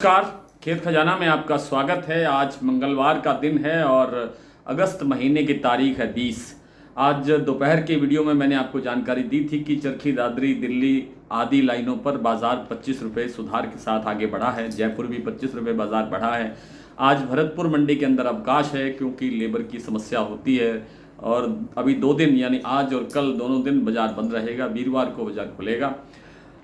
नमस्कार। खेत खजाना में आपका स्वागत है। आज मंगलवार का दिन है और अगस्त महीने की तारीख है 20। आज दोपहर के वीडियो में मैंने आपको जानकारी दी थी कि चरखी दादरी दिल्ली आदि लाइनों पर बाजार 25 रुपये सुधार के साथ आगे बढ़ा है। जयपुर भी 25 रुपये बाजार बढ़ा है। आज भरतपुर मंडी के अंदर अवकाश है क्योंकि लेबर की समस्या होती है और अभी 2 दिन यानी आज और कल दोनों दिन बाजार बंद रहेगा। वीरवार को बाजार खुलेगा,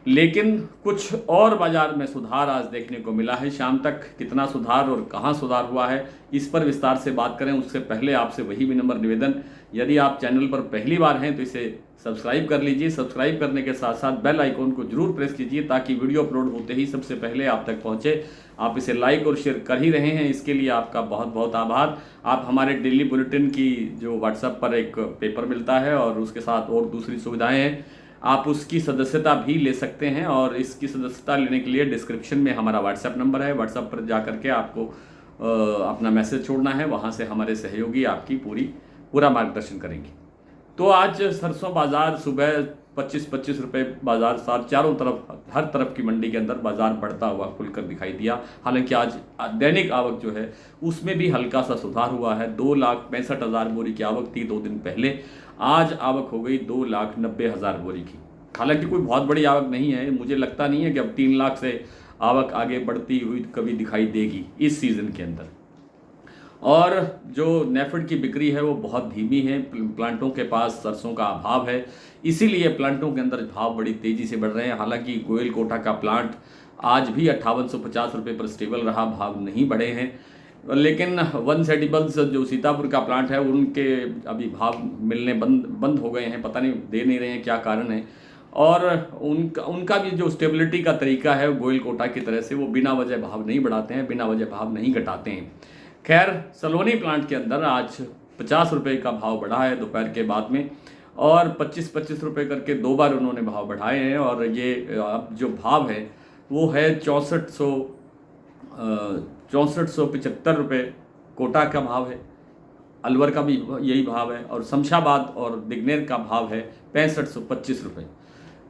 लेकिन कुछ और बाजार में सुधार आज देखने को मिला है। शाम तक कितना सुधार और कहां सुधार हुआ है, इस पर विस्तार से बात करें उससे पहले आपसे वही विनम्र निवेदन, यदि आप चैनल पर पहली बार हैं तो इसे सब्सक्राइब कर लीजिए। सब्सक्राइब करने के साथ साथ बेल आइकॉन को जरूर प्रेस कीजिए ताकि वीडियो अपलोड होते ही सबसे पहले आप तक पहुंचे। आप इसे लाइक और शेयर कर ही रहे हैं, इसके लिए आपका बहुत बहुत आभार। आप हमारे डेली बुलेटिन की जो व्हाट्सएप पर एक पेपर मिलता है और उसके साथ और दूसरी सुविधाएं हैं, आप उसकी सदस्यता भी ले सकते हैं और इसकी सदस्यता लेने के लिए डिस्क्रिप्शन में हमारा व्हाट्सएप नंबर है। व्हाट्सएप पर जा करके आपको अपना मैसेज छोड़ना है, वहाँ से हमारे सहयोगी आपकी पूरा मार्गदर्शन करेंगे। तो आज सरसों बाजार सुबह 25-25 रुपये बाजार सार चारों तरफ हर तरफ की मंडी के अंदर बाजार बढ़ता हुआ खुलकर दिखाई दिया। हालांकि आज दैनिक आवक जो है उसमें भी हल्का सा सुधार हुआ है। 2,65,000 बोरी की आवक थी 2 दिन पहले, आज आवक हो गई 2,90,000 बोरी की। हालांकि कोई बहुत बड़ी आवक नहीं है, मुझे लगता नहीं है कि अब 3 लाख से आवक आगे बढ़ती हुई कभी दिखाई देगी इस सीज़न के अंदर। और जो नेफेड की बिक्री है वो बहुत धीमी है, प्लांटों के पास सरसों का अभाव है, इसीलिए प्लांटों के अंदर भाव बड़ी तेज़ी से बढ़ रहे हैं। हालांकि गोयल कोटा का प्लांट आज भी 5850 रुपये पर स्टेबल रहा, भाव नहीं बढ़े हैं। लेकिन वन सेडिबल्स जो सीतापुर का प्लांट है उनके अभी भाव मिलने बंद हो गए हैं, पता नहीं दे नहीं रहे हैं, क्या कारण है। और उनका भी जो स्टेबिलिटी का तरीका है गोयल कोटा की तरह से, वो बिना वजह भाव नहीं बढ़ाते हैं, बिना वजह भाव नहीं घटाते हैं। खैर, सलोनी प्लांट के अंदर आज 50 रुपये का भाव बढ़ा है दोपहर के बाद में, और 25-25 रुपये करके 2 बार उन्होंने भाव बढ़ाए हैं। और ये अब जो भाव है वो है 6475 रुपये कोटा का भाव है। अलवर का भी यही भाव है और शमशाबाद और दिग्नेर का भाव है 6525 रुपये।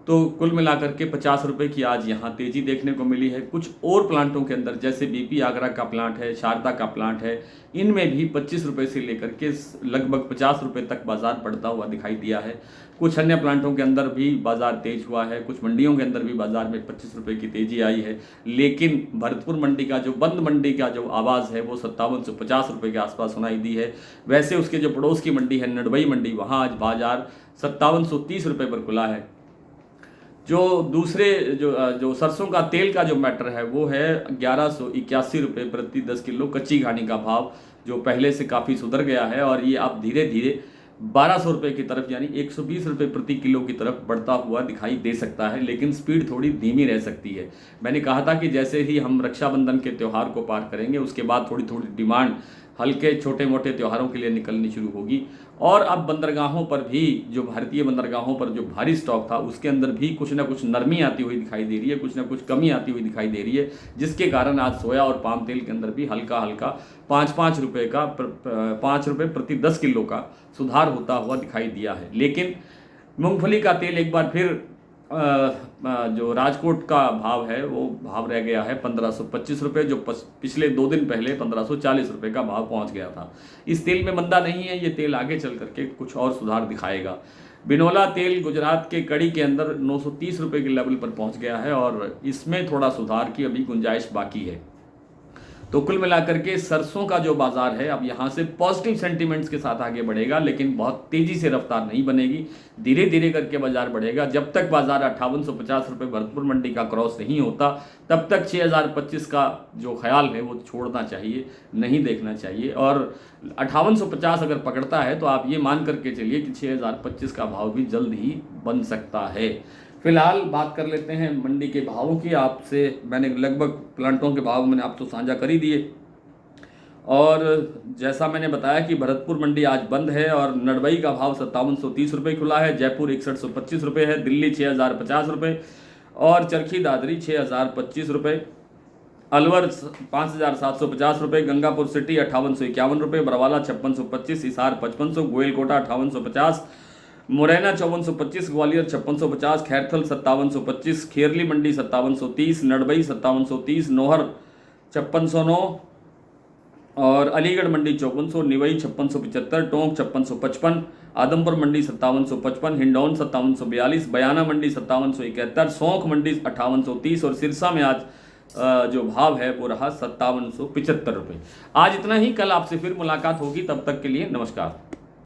तो कुल मिलाकर के 50 रुपये की आज यहाँ तेज़ी देखने को मिली है। कुछ और प्लांटों के अंदर जैसे बीपी आगरा का प्लांट है, शारदा का प्लांट है, इनमें भी 25 रुपये से लेकर के लगभग 50 रुपये तक बाजार बढ़ता हुआ दिखाई दिया है। कुछ अन्य प्लांटों के अंदर भी बाजार तेज हुआ है, कुछ मंडियों के अंदर भी बाजार में 25 रुपये की तेज़ी आई है। लेकिन भरतपुर मंडी का जो बंद मंडी का जो आवाज़ है वो 5750 रुपये के आसपास सुनाई दी है। वैसे उसके जो पड़ोस की मंडी है नडबई मंडी, वहाँ आज बाजार 5730 रुपये पर खुला है। जो दूसरे जो सरसों का तेल का जो मैटर है वो है 1181 रुपये प्रति 10 किलो कच्ची घानी का भाव, जो पहले से काफ़ी सुधर गया है और ये अब धीरे धीरे 1200 रुपये की तरफ यानी 120 रुपये प्रति किलो की तरफ बढ़ता हुआ दिखाई दे सकता है, लेकिन स्पीड थोड़ी धीमी रह सकती है। मैंने कहा था कि जैसे ही हम रक्षाबंधन के त्यौहार को पार करेंगे उसके बाद थोड़ी थोड़ी डिमांड हल्के छोटे मोटे त्योहारों के लिए निकलनी शुरू होगी। और अब बंदरगाहों पर भी, जो भारतीय बंदरगाहों पर जो भारी स्टॉक था उसके अंदर भी कुछ ना कुछ नरमी आती हुई दिखाई दे रही है, कुछ ना कुछ कमी आती हुई दिखाई दे रही है, जिसके कारण आज सोया और पाम तेल के अंदर भी हल्का हल्का 5-5 रुपये का 5 रुपये प्रति 10 किलो का सुधार होता हुआ दिखाई दिया है। लेकिन मूंगफली का तेल एक बार फिर जो राजकोट का भाव है वो भाव रह गया है 1525 रुपये, जो पिछले 2 दिन पहले 1540 रुपये का भाव पहुंच गया था। इस तेल में मंदा नहीं है, ये तेल आगे चल करके कुछ और सुधार दिखाएगा। बिनोला तेल गुजरात के कड़ी के अंदर 930 रुपये के लेवल पर पहुंच गया है और इसमें थोड़ा सुधार की अभी गुंजाइश बाकी है। तो कुल मिलाकर के सरसों का जो बाजार है अब यहाँ से पॉजिटिव सेंटीमेंट्स के साथ आगे बढ़ेगा, लेकिन बहुत तेजी से रफ्तार नहीं बनेगी, धीरे धीरे करके बाजार बढ़ेगा। जब तक बाजार 5850 रुपये भरतपुर मंडी का क्रॉस नहीं होता तब तक 6025 का जो ख्याल है वो छोड़ना चाहिए, नहीं देखना चाहिए। और 5850 अगर पकड़ता है तो आप ये मान करके चलिए कि 6025 का भाव भी जल्द ही बन सकता है। फिलहाल बात कर लेते हैं मंडी के भावों की। आपसे मैंने लगभग प्लांटों के भाव मैंने आप तो साझा कर ही दिए, और जैसा मैंने बताया कि भरतपुर मंडी आज बंद है और नडबई का भाव 5730 रुपये खुला है, जयपुर 6125 रुपये है, दिल्ली 6050 रुपये और चरखी दादरी 6025 रुपये, अलवर 5750 रुपये, गंगापुर सिटी 5851 रुपये, बरवाला 5625, हिसार 5500, गोयल कोटा 5850, मुरैना 5425, ग्वालियर 5650, खैरथल 5725, खेरली मंडी 5730, नडबई 5730, नौहर 5609, और अलीगढ़ मंडी 5400, निवई 5675, टोंक 5655, आदमपुर मंडी 5755, हिंडौन 5742, बयाना मंडी 5771, सौंख मंडी 5830 और सिरसा में आज जो भाव है वो रहा 5775 रुपये। आज इतना ही, कल आपसे फिर मुलाकात होगी, तब तक के लिए नमस्कार।